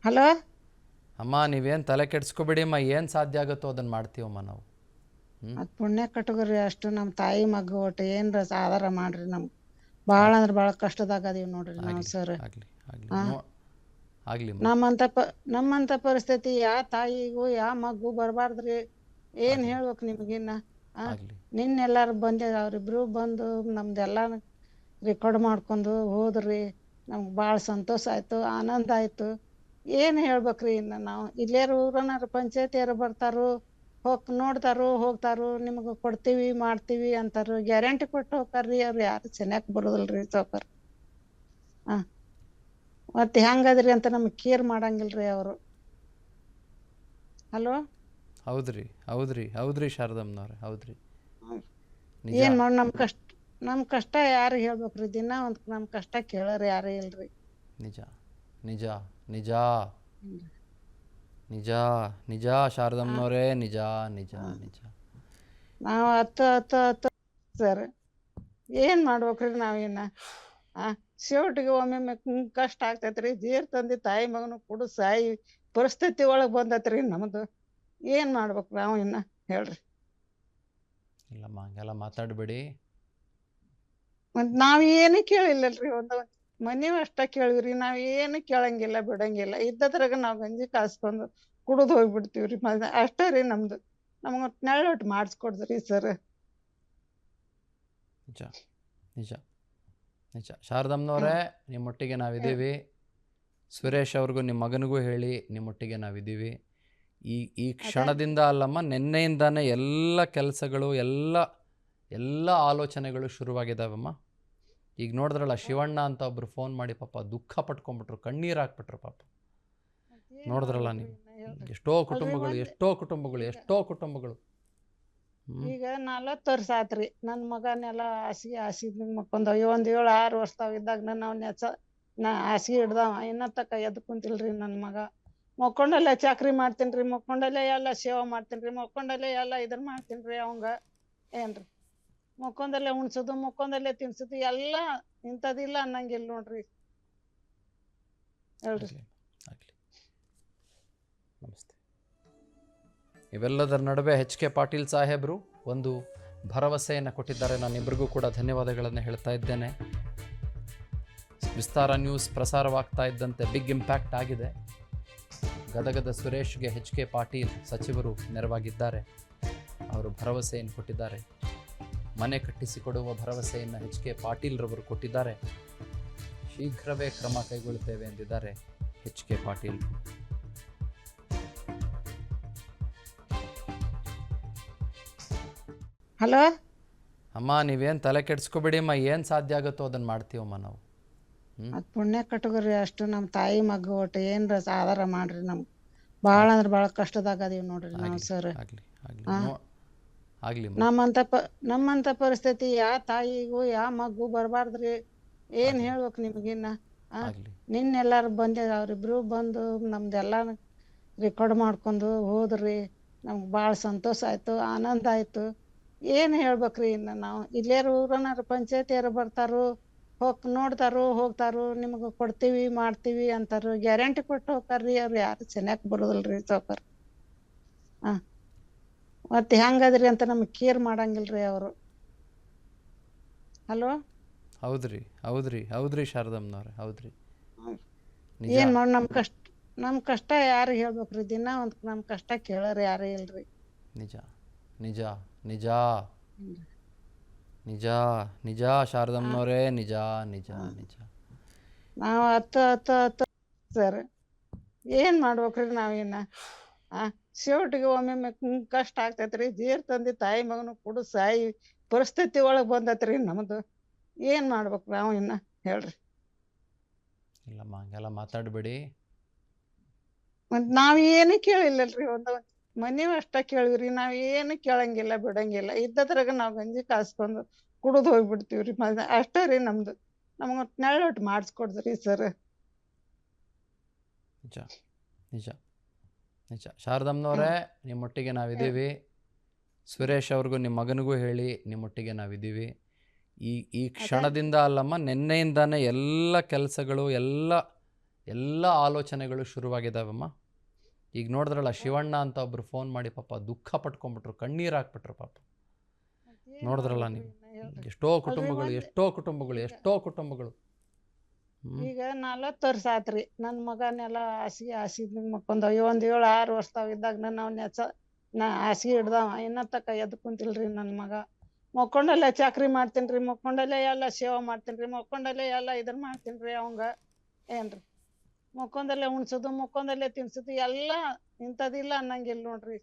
Hello. ಅಮ್ಮ ನೀವೇನು ತಲೆ ಕೆಡಿಸ್ಕೊಬೇಡಿಮ್ಮ, ಏನು ಸಾಧ್ಯ ಆಗುತ್ತೋ ಅದನ್ನು ಮಾಡ್ತೀವಮ್ಮ ನಾವು. ಅದು ಪುಣ್ಯ ಕಟ್ಟಗ್ರಿ, ಅಷ್ಟು ನಮ್ಮ ತಾಯಿ ಮಗ ಒಟ್ಟು ಏನರ ಆಧಾರ ಮಾಡ್ರಿ. ನಮ್ಗೆ ಭಾಳ ಅಂದ್ರೆ ಭಾಳ ಕಷ್ಟದಾಗ ಅದೀವಿ ನೋಡ್ರಿ ನಾವು ಆಗಲಿ ಸರ್. ಆಗಲಿ ಆಗಲಿ ಹಾಂ, ಆಗಲಿಮ್ಮ. ನಮ್ಮಂಥ ಪರಿಸ್ಥಿತಿ ಯಾವ ತಾಯಿಗೂ ಯಾವ ಮಗು ಬರಬಾರ್ದ್ರಿ. ಏನು ಆಗಲಿ ಹೇಳ್ಬೇಕು ನಿಮಗಿನ್ನ. ಹಾಂ, ಆಗಲಿ ನಿನ್ನೆಲ್ಲರೂ ಬಂದಿದ್ದು ಅವರಿಬ್ರು ಬಂದು ನಮ್ದೆಲ್ಲ ರೆಕಾರ್ಡ್ ಮಾಡ್ಕೊಂಡು ಹೋದ್ರಿ. ನಮ್ಗೆ ಭಾಳ ಸಂತೋಷ ಆಯಿತು, ಆನಂದ ಆಯಿತು. ಏನು ಹೇಳ್ಬೇಕ್ರಿ ಇನ್ನು ನಾವು ಇಲ್ಲೇರು ಊರನಾರು ಪಂಚಾಯತಿಯರು ಬರ್ತಾರೋ, ನೋಡ್ತಾರೋ ಹೋಗ್ತಾರೋ, ನಿಮ್ಗೆ ಕೊಡ್ತೀವಿ ಮಾಡ್ತೀವಿ ಅಂತಾರು, ಗ್ಯಾರಂಟಿ ಕೊಟ್ಟು ಹೋಗ್ತಾರ್ರಿ. ಅವ್ರು ಯಾರು ಚೆನ್ನಾಗಿ ಬರೋದಿಲ್ರಿ ಸಾವ್ಕಾರ. ಹಾಂ, ಮತ್ತೆ ಹೆಂಗದ್ರಿ ಅಂತ ನಮ್ಗೆ ಕೇರ್ ಮಾಡಂಗಿಲ್ರಿ ಅವರು. ಹಲೋ. ಹೌದ್ರಿ ಹೌದ್ರಿ ಹೌದ್ರಿ ಶಾರದಮ್ಮನವ್ರೆ, ಹೌದ್ರಿ. ನಿಜ ಏನು ಮಾಡಿ ನಮ್ಮ ಕಷ್ಟ ಯಾರಿಗೆ ಹೇಳ್ಬೇಕ್ರಿ? ದಿನ ಒಂದು ನಮ್ಮ ಕಷ್ಟ ಕೇಳೋರು ಯಾರೂ ಇಲ್ರಿ. ನಿಜ ನಿಜ ನಿಜ ಹ್ಞೂ. ನಿಜ ನಿಜ ಶಾರದಮ್ಮನವರೇ, ನಿಜ ನಿಜ ನಿಜ. ನಾವು ಹತ್ತು ಹತ್ತು ಹತ್ತು ಸರ್, ಏನು ಮಾಡ್ಬೇಕ್ರಿ ನಾವಿನ್ನು? ಶಿವಟಿಗೆ ಒಮ್ಮೊಮ್ಮೆ ಕಷ್ಟ ಆಗ್ತೈತ್ರಿ. ಜೀರ್ ತಂದು ತಾಯಿ ಮಗನು ಕುಡು ಸಾಯಿ ಪರಿಸ್ಥಿತಿ ಒಳಗೆ ಬಂದೈತ್ರಿ ನಮ್ಮದು. ಏನು ಮಾಡ್ಬೇಕು ನಾವು ಇನ್ನು ಹೇಳ್ರಿ? ಇಲ್ಲಮ್ಮ ಹಂಗೆಲ್ಲ ಮಾತಾಡಬೇಡಿ. ಮತ್ತು ನಾವು ಏನು ಕೇಳಿಲ್ಲಲ್ರಿ. ಒಂದು ಮನೆಯೂ ಅಷ್ಟೇ ಕೇಳಿವ್ರಿ. ನಾವು ಏನು ಕೇಳಂಗಿಲ್ಲ ಬಿಡಂಗಿಲ್ಲ. ಇದ್ದದ್ರಾಗ ನಾವು ಗಂಜಿ ಕಾಸ್ಕೊಂಡು ಕುಡಿದು ಹೋಗ್ಬಿಡ್ತೀವಿ ರೀ. ಅಷ್ಟೇ ರೀ ನಮ್ಮದು. ನಮ್ಗೆ ನೆಳ್ಳೊಟ್ಟು ಮಾಡಿಸ್ಕೊಡ್ದ್ರಿ ಸರ್. ನಿಜ ನಿಜ ನಿಜ ಶಾರದಮ್ಮನವರೇ, ನಿಮ್ಮೊಟ್ಟಿಗೆ ನಾವಿದ್ದೀವಿ. ಸುರೇಶ್ ಅವ್ರಿಗೂ ನಿಮ್ಮ ಮಗನಿಗೂ ಹೇಳಿ, ನಿಮ್ಮೊಟ್ಟಿಗೆ ನಾವಿದ್ದೀವಿ. ಈ ಕ್ಷಣದಿಂದ ಅಲ್ಲಮ್ಮ, ನಿನ್ನೆಯಿಂದಾನೇ ಎಲ್ಲ ಕೆಲಸಗಳು ಎಲ್ಲ ಆಲೋಚನೆಗಳು ಶುರುವಾಗಿದ್ದಾವಮ್ಮ. ಈಗ ನೋಡಿದ್ರಲ್ಲ, ಶಿವಣ್ಣ ಅಂತ ಒಬ್ರು ಫೋನ್ ಮಾಡಿ ಪಾಪ ದುಃಖ ಪಟ್ಕೊಂಡ್ಬಿಟ್ರು, ಕಣ್ಣೀರು ಹಾಕ್ಬಿಟ್ರು ಪಾಪ. ನೋಡಿದ್ರಲ್ಲ ನೀವು, ಎಷ್ಟೋ ಕುಟುಂಬಗಳು. ಈಗ 40 ವರ್ಷ ಆತ್ರಿ. ನನ್ನ ಮಗನೆಲ್ಲ ಹಾಸಿಗೆ ಮಕ್ಕೊಂಡ ಒಂದು 7 6 ವರ್ಷದಾಗ ಇದ್ದಾಗ ನಾವು ಹಾಸಿಗೆ ಹಿಡ್ದವ ಇನ್ನ ತಕ ಎದ್ದು ಕುಂತಿಲ್ರಿ ನನ್ನ ಮಗ. ಮಕ್ಕೊಂಡಲ್ಲೇ ಚಾಕ್ರಿ ಮಾಡ್ತೀನಿ, ಮಕ್ಕೊಂಡಲ್ಲೇ ಎಲ್ಲ ಸೇವೆ ಮಾಡ್ತೀನಿ, ಮಕ್ಕೊಂಡಲ್ಲೇ ಎಲ್ಲ ಇದನ್ನ ಮಾಡ್ತೀನಿ ಅವಂಗ. ಏನ್ರಿ, ಮಕ್ಕೊಂದಲ್ಲೇ ಉಣ್ಸೋದು, ಮಕ್ಕೊಂದಲ್ಲೇ ತಿನ್ಸೋದು, ಎಲ್ಲ ಇಂಥದಿಲ್ಲ ಅನ್ನಂಗಿಲ್ಲ ನೋಡ್ರಿ. ಹೇಳ್ರಿ. ಆಗಲಿ, ನಮಸ್ತೆ. ಇವೆಲ್ಲದರ ನಡುವೆ HK ಪಾಟೀಲ್ ಸಾಹೇಬರು ಒಂದು ಭರವಸೆಯನ್ನು ಕೊಟ್ಟಿದ್ದಾರೆ. ನಾನಿಬ್ಬರಿಗೂ ಕೂಡ ಧನ್ಯವಾದಗಳನ್ನು ಹೇಳ್ತಾ ಇದ್ದೇನೆ. ವಿಸ್ತಾರ ನ್ಯೂಸ್ ಪ್ರಸಾರವಾಗ್ತಾ ಇದ್ದಂತೆ ಬಿಗ್ ಇಂಪ್ಯಾಕ್ಟ್ ಆಗಿದೆ. ಗದಗದ ಸುರೇಶ್ಗೆ HK ಪಾಟೀಲ್ ಸಚಿವರು ನೆರವಾಗಿದ್ದಾರೆ. ಅವರು ಭರವಸೆಯನ್ನು ಕೊಟ್ಟಿದ್ದಾರೆ. ಮನೆ ಕಟ್ಟಿಸಿಕೊಡುವ ಭರವಸೆಯನ್ನು HK ಪಾಟೀಲ್ ರವರು ಕೊಟ್ಟಿದ್ದಾರೆ. ಶೀಘ್ರವೇ ಕ್ರಮ ಕೈಗೊಳ್ಳುತ್ತೇವೆ ಎಂದಿದ್ದಾರೆ HK ಪಾಟೀಲ್. ಹಲೋ. ಅಮ್ಮ ನೀವೇನು ತಲೆ ಕೆಡಿಸ್ಕೊಬೇಡಿಮ್ಮ, ಏನು ಸಾಧ್ಯ ಆಗುತ್ತೋ ಅದನ್ನು ಮಾಡ್ತೀವಮ್ಮ ನಾವು. ಅದು ಪುಣ್ಯ ಕಟ್ಟಗ್ರಿ, ಅಷ್ಟು ನಮ್ಮ ತಾಯಿ ಮಗ ಒಟ್ಟು ಏನರ ಆಧಾರ ಮಾಡ್ರಿ. ನಮ್ಗೆ ಭಾಳ ಅಂದ್ರೆ ಭಾಳ ಕಷ್ಟದಾಗ ಅದೀವಿ ನೋಡ್ರಿ ನಾವು ಸರ್. ಆಗಲಿ ಆಗಲಿ ಆಗಲಿ. ನಮ್ಮಂಥ ಪರಿಸ್ಥಿತಿ ಯಾವ ತಾಯಿಗೂ ಯಾವ ಮಗು ಬರಬಾರ್ದ್ರಿ. ಏನು ಹೇಳ್ಬೇಕು ನಿಮಗಿನ್ನ. ನಿನ್ನೆಲ್ಲರೂ ಬಂದಿದ್ದು ಅವರಿಬ್ರು ಬಂದು ನಮ್ದೆಲ್ಲ ರೆಕಾರ್ಡ್ ಮಾಡ್ಕೊಂಡು ಹೋದ್ರಿ. ನಮ್ಗೆ ಭಾಳ ಸಂತೋಷ ಆಯಿತು, ಆನಂದ ಆಯಿತು. ಏನು ಹೇಳ್ಬೇಕ್ರಿ ಇನ್ನು ನಾವು ಇಲ್ಲೇರು ಊರನಾರು ಪಂಚಾಯತಿಯರು ಬರ್ತಾರೋ, ನೋಡ್ತಾರೋ ಹೋಗ್ತಾರೋ, ನಿಮ್ಗೆ ಕೊಡ್ತೀವಿ ಮಾಡ್ತೀವಿ ಅಂತಾರು, ಗ್ಯಾರಂಟಿ ಕೊಟ್ಟು ಹೋಗ್ತಾರ್ರಿ. ಅವ್ರು ಯಾರು ಚೆನ್ನಾಗಿ ಬರೋದಿಲ್ರಿ ಸಾವ್ಕಾರ. ಹಾಂ, ಮತ್ತೆ ಹೆಂಗದ್ರಿ ಅಂತ ನಮ್ಗೆ ಕೇರ್ ಮಾಡಂಗಿಲ್ರಿ ಅವರು. ಹಲೋ. ಹೌದ್ರಿ ಹೌದ್ರಿ ಹೌದ್ರಿ ಶಾರದಮ್ಮನವ್ರೆ, ಹೌದ್ರಿ. ಏನು ಮಾಡಿ ನಮ್ಮ ಕಷ್ಟ ಯಾರಿಗೆ ಹೇಳ್ಬೇಕ್ರಿ? ದಿನ ಒಂದು ನಮ್ಮ ಕಷ್ಟ ಕೇಳೋರು ಯಾರೂ ಇಲ್ರಿ. ನಿಜ ನಿಜ ನಿಜ ನಿಜ ನಿಜ ಶಾರದಮ್ಮನವರೇ, ನಿಜ ನಿಜ ನಿಜ. ನಾವು ಹತ್ತು ಸರ್, ಏನು ಮಾಡ್ಬೇಕ್ರಿ ನಾವಿನ್ನು? ಶಿವಟಿಗೆ ಒಮ್ಮೊಮ್ಮೆ ಕಷ್ಟ ಆಗ್ತೈತ್ರಿ. ಜೀರ್ ತಂದು ತಾಯಿ ಮಗನು ಕುಡು ಸಾಯಿ ಪರಿಸ್ಥಿತಿ ಒಳಗೆ ಬಂದೈತ್ರಿ ನಮ್ಮದು. ಏನು ಮಾಡ್ಬೇಕು ನಾವು ಇನ್ನು ಹೇಳ್ರಿ? ಇಲ್ಲಮ್ಮ ಹಂಗೆಲ್ಲ ಮಾತಾಡಬೇಡಿ. ಮತ್ತು ನಾವು ಏನು ಕೇಳಿಲ್ಲಲ್ರಿ. ಒಂದು ಮನೆಯೂ ಅಷ್ಟೇ ಕೇಳಿವ್ರಿ. ನಾವು ಏನು ಕೇಳಂಗಿಲ್ಲ ಬಿಡಂಗಿಲ್ಲ. ಇದ್ದದ್ರಾಗ ನಾವು ಗಂಜಿ ಕಾಸ್ಕೊಂಡು ಕುಡಿದು ಹೋಗ್ಬಿಡ್ತೀವಿ ರೀ. ಅಷ್ಟೇ ರೀ ನಮ್ಮದು. ನಮ್ಗೆ ನೆಳ್ಳೊಟ್ಟು ಮಾಡಿಸ್ಕೊಡ್ದ್ರಿ ಸರ್. ನಿಜ ನಿಜ ನಿಜ ಶಾರದಮ್ಮನವರೇ, ನಿಮ್ಮೊಟ್ಟಿಗೆ ನಾವಿದ್ದೀವಿ. ಸುರೇಶ್ ಅವ್ರಿಗೂ ನಿಮ್ಮ ಮಗನಿಗೂ ಹೇಳಿ, ನಿಮ್ಮೊಟ್ಟಿಗೆ ನಾವಿದ್ದೀವಿ. ಈ ಕ್ಷಣದಿಂದ ಅಲ್ಲಮ್ಮ, ನಿನ್ನೆಯಿಂದಾನೇ ಎಲ್ಲ ಕೆಲಸಗಳು ಎಲ್ಲ ಆಲೋಚನೆಗಳು ಶುರುವಾಗಿದ್ದಾವಮ್ಮ. ಈಗ ನೋಡಿದ್ರಲ್ಲ ಶಿವಣ್ಣ ಅಂತ ಒಬ್ರು ಫೋನ್ ಮಾಡಿ ಪಾಪ ದುಃಖ ಪಟ್ಕೊಂಡ್ಬಿಟ್ರು, ಕಣ್ಣೀರು ಹಾಕ್ಬಿಟ್ರು ಪಾಪ. ನೋಡಿದ್ರಲ್ಲ ನೀವು, ಎಷ್ಟೋ ಕುಟುಂಬಗಳು. ಈಗ 40 ವರ್ಷ ಆತ್ರಿ ನನ್ ಮಗನೆಲ್ಲ ಹಾಸಿಗೆ ಮಕ್ಕೊಂಡ 7-6 ವರ್ಷದಾವಿದ್ದಾಗ ನಾ ಹಾಸಿಗೆ ಹಿಡ್ದವ ಇನ್ನ ತಕ ಎದ್ ಕುಂತಿಲ್ರಿ ನನ್ ಮಗ. ಮಕ್ಕೊಂಡಲ್ಲೇ ಚಾಕ್ರಿ ಮಾಡ್ತೀನ್ರಿ, ಮಕ್ಕೊಂಡಲ್ಲೇ ಎಲ್ಲ ಸೇವಾ ಮಾಡ್ತೀನ್ರಿ, ಮಕ್ಕೊಂಡಲ್ಲೇ ಎಲ್ಲ ಇದನ್ ಮಾಡ್ತೀನ್ರಿ. ಅವಂಗ ಏನ್ರಿ ಮಕ್ಕೊಂದಲ್ಲೇ ಉಣ್ಸುದು, ಮಕ್ಕೊಂದಲ್ಲೇ ತಿನ್ಸುದು, ಎಲ್ಲ ಇಂಥದಿಲ್ಲ ಅನ್ನಂಗಿಲ್ಲ ನೋಡ್ರಿ.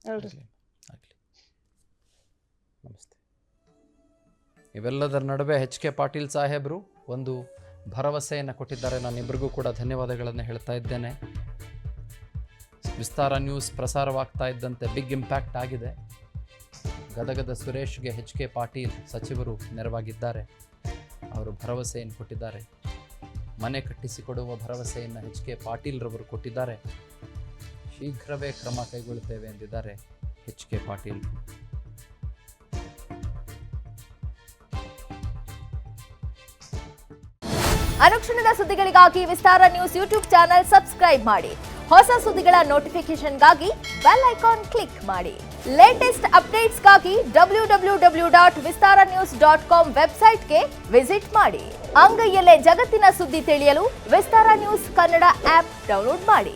ಹೇಳ್ರಿ. ನಮಸ್ತೆ. ಇವೆಲ್ಲದರ ನಡುವೆ HK ಪಾಟೀಲ್ ಸಾಹೇಬರು ಒಂದು ಭರವಸೆಯನ್ನು ಕೊಟ್ಟಿದ್ದಾರೆ. ನಾನಿಬ್ಬರಿಗೂ ಕೂಡ ಧನ್ಯವಾದಗಳನ್ನು ಹೇಳ್ತಾ ಇದ್ದೇನೆ. ವಿಸ್ತಾರ ನ್ಯೂಸ್ ಪ್ರಸಾರವಾಗ್ತಾ ಇದ್ದಂತೆ ಬಿಗ್ ಇಂಪ್ಯಾಕ್ಟ್ ಆಗಿದೆ. ಗದಗದ ಸುರೇಶ್ಗೆ HK ಪಾಟೀಲ್ ಸಚಿವರು ನೆರವಾಗಿದ್ದಾರೆ. ಅವರು ಭರವಸೆಯನ್ನು ಕೊಟ್ಟಿದ್ದಾರೆ. ಮನೆ ಕಟ್ಟಿಸಿಕೊಡುವ ಭರವಸೆಯನ್ನು HK ಪಾಟೀಲ್ ರವರು ಕೊಟ್ಟಿದ್ದಾರೆ. ಶೀಘ್ರವೇ ಕ್ರಮ ಕೈಗೊಳ್ಳುತ್ತೇವೆ ಎಂದಿದ್ದಾರೆ HK ಪಾಟೀಲ್. ಅನುಕ್ಷಣದ ಸುದ್ದಿಗಳಿಗಾಗಿ ವಿಸ್ತಾರ ನ್ಯೂಸ್ ಯೂಟ್ಯೂಬ್ ಚಾನೆಲ್ ಸಬ್ಸ್ಕ್ರೈಬ್ ಮಾಡಿ. ಹೊಸ ಸುದ್ದಿಗಳ ನೋಟಿಫಿಕೇಶನ್ಗಾಗಿ ಬೆಲ್ ಐಕಾನ್ ಕ್ಲಿಕ್ ಮಾಡಿ. ಲೇಟೆಸ್ಟ್ ಅಪ್ಡೇಟ್ಸ್ಗಾಗಿ www.vistaranews.com ವೆಬ್ಸೈಟ್ಗೆ ವಿಸಿಟ್ ಮಾಡಿ. ಅಂಗೈಯಲ್ಲೇ ಜಗತ್ತಿನ ಸುದ್ದಿ ತಿಳಿಯಲು ವಿಸ್ತಾರ ನ್ಯೂಸ್ ಕನ್ನಡ ಆಪ್ ಡೌನ್ಲೋಡ್ ಮಾಡಿ.